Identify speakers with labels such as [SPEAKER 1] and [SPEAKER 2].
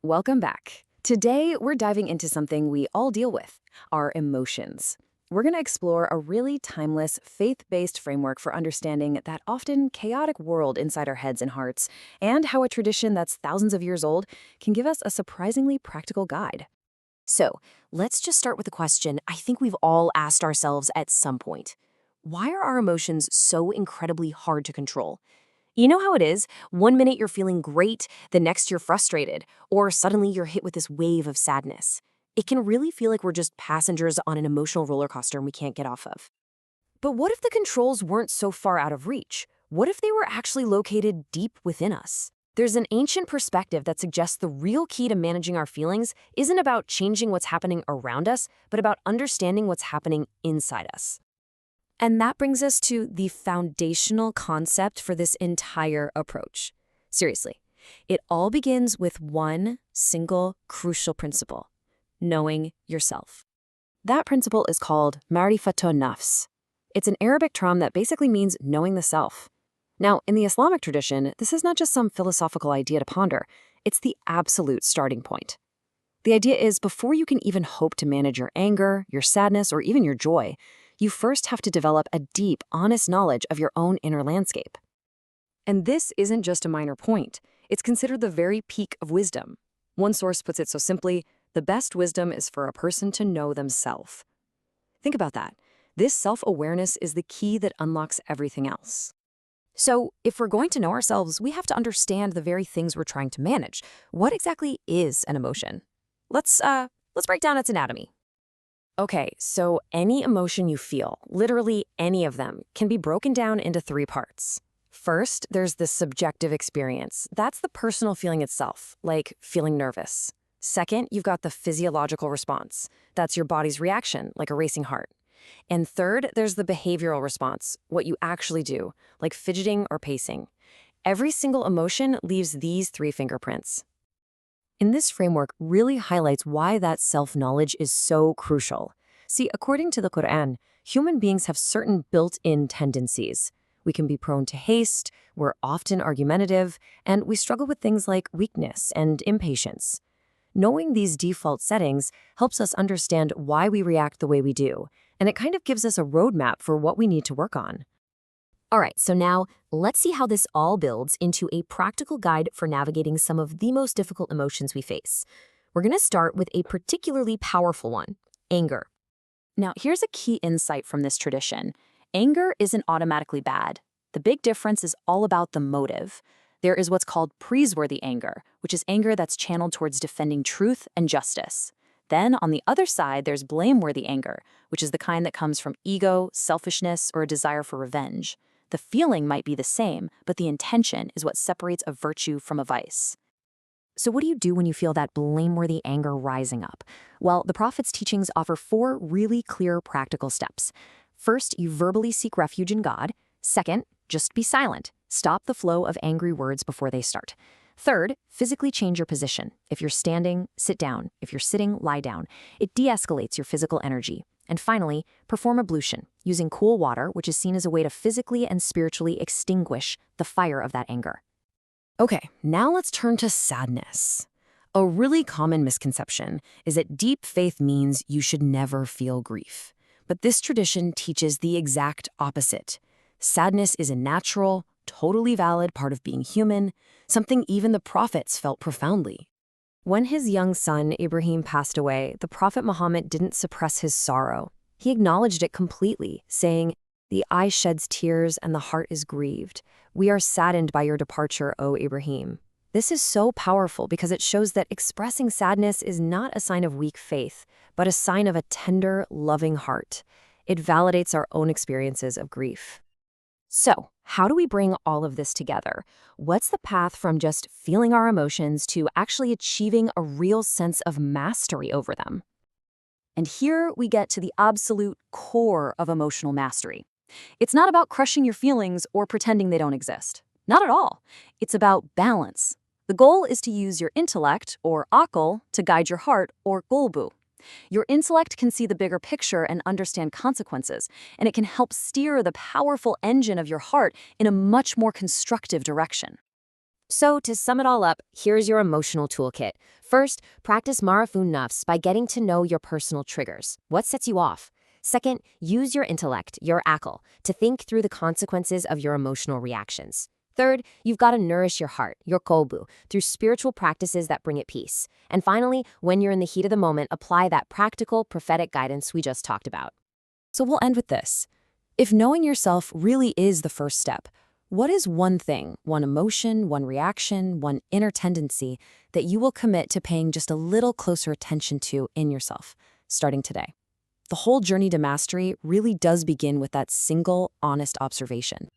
[SPEAKER 1] Welcome back. Today, we're diving into something we all deal with, our emotions. We're going to explore a really timeless, faith-based framework for understanding that often chaotic world inside our heads and hearts, and how a tradition that's thousands of years old can give us a surprisingly practical guide.
[SPEAKER 2] So, let's just start with a question I think we've all asked ourselves at some point. Why are our emotions so incredibly hard to control? You know how it is? One minute you're feeling great, the next you're frustrated, or suddenly you're hit with this wave of sadness. It can really feel like we're just passengers on an emotional roller coaster and we can't get off of. But what if the controls weren't so far out of reach? What if they were actually located deep within us? There's an ancient perspective that suggests the real key to managing our feelings isn't about changing what's happening around us, but about understanding what's happening inside us. And that brings us to the foundational concept for this entire approach. Seriously, it all begins with one single crucial principle: knowing yourself. That principle is called marifatun nafs. It's an Arabic term that basically means knowing the self. Now, in the Islamic tradition, this is not just some philosophical idea to ponder, it's the absolute starting point. The idea is before you can even hope to manage your anger, your sadness, or even your joy, you first have to develop a deep, honest knowledge of your own inner landscape.
[SPEAKER 1] And this isn't just a minor point. It's considered the very peak of wisdom. One source puts it so simply: the best wisdom is for a person to know themselves. Think about that. This self-awareness is the key that unlocks everything else. So, if we're going to know ourselves, we have to understand the very things we're trying to manage. What exactly is an emotion? Let's break down its anatomy. Okay, so any emotion you feel, literally any of them, can be broken down into three parts. First, there's the subjective experience. That's the personal feeling itself, like feeling nervous. Second, you've got the physiological response. That's your body's reaction, like a racing heart. And third, there's the behavioral response, what you actually do, like fidgeting or pacing. Every single emotion leaves these three fingerprints. And this framework really highlights why that self-knowledge is so crucial. See, according to the Qur'an, human beings have certain built-in tendencies. We can be prone to haste, we're often argumentative, and we struggle with things like weakness and impatience. Knowing these default settings helps us understand why we react the way we do, and it kind of gives us a roadmap for what we need to work on.
[SPEAKER 2] All right, so now let's see how this all builds into a practical guide for navigating some of the most difficult emotions we face. We're going to start with a particularly powerful one: anger.
[SPEAKER 1] Now, here's a key insight from this tradition. Anger isn't automatically bad. The big difference is all about the motive. There is what's called praiseworthy anger, which is anger that's channeled towards defending truth and justice. Then, on the other side, there's blameworthy anger, which is the kind that comes from ego, selfishness, or a desire for revenge. The feeling might be the same, but the intention is what separates a virtue from a vice.
[SPEAKER 2] So what do you do when you feel that blameworthy anger rising up? Well, the Prophet's teachings offer 4 really clear practical steps. First, you verbally seek refuge in God. Second, just be silent. Stop the flow of angry words before they start. Third, physically change your position. If you're standing, sit down. If you're sitting, lie down. It de-escalates your physical energy. And finally, perform ablution, using cool water, which is seen as a way to physically and spiritually extinguish the fire of that anger.
[SPEAKER 1] Okay, now let's turn to sadness. A really common misconception is that deep faith means you should never feel grief. But this tradition teaches the exact opposite. Sadness is a natural, totally valid part of being human, something even the prophets felt profoundly. When his young son, Ibrahim, passed away, the Prophet Muhammad didn't suppress his sorrow. He acknowledged it completely, saying, "The eye sheds tears and the heart is grieved. We are saddened by your departure, O Ibrahim." This is so powerful because it shows that expressing sadness is not a sign of weak faith, but a sign of a tender, loving heart. It validates our own experiences of grief. So, how do we bring all of this together? What's the path from just feeling our emotions to actually achieving a real sense of mastery over them? And here we get to the absolute core of emotional mastery. It's not about crushing your feelings or pretending they don't exist. Not at all. It's about balance. The goal is to use your intellect, or aql, to guide your heart, or qulbu. Your intellect can see the bigger picture and understand consequences, and it can help steer the powerful engine of your heart in a much more constructive direction.
[SPEAKER 2] So, to sum it all up, here's your emotional toolkit. First, practice marafun nafs by getting to know your personal triggers. What sets you off? Second, use your intellect, your akal, to think through the consequences of your emotional reactions. Third, you've got to nourish your heart, your kolbu, through spiritual practices that bring it peace. And finally, when you're in the heat of the moment, apply that practical, prophetic guidance we just talked about.
[SPEAKER 1] So we'll end with this. If knowing yourself really is the first step, what is one thing, one emotion, one reaction, one inner tendency that you will commit to paying just a little closer attention to in yourself, starting today? The whole journey to mastery really does begin with that single, honest observation.